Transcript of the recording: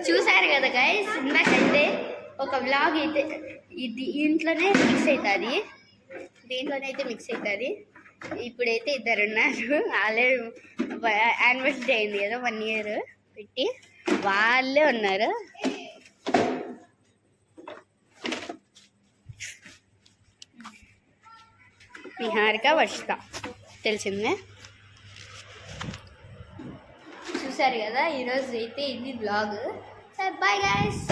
చూసారు కదా గైస్, ఇందాకైతే ఒక వ్లాగ్ అయితే ఇది ఇంట్లోనే మిక్స్ అవుతుంది, దీంట్లోనే అయితే మిక్స్ అవుతుంది. ఇప్పుడైతే ఇద్దరు ఉన్నారు, ఆల్రెడీ యానివర్సరీ అయింది కదా 1 year పెట్టి, వాళ్ళే ఉన్నారు. నిహారిక, వర్షిత తెలిసిందే. చూసారు కదా, ఈరోజు అయితే ఇది బ్లాగ్. Bye guys.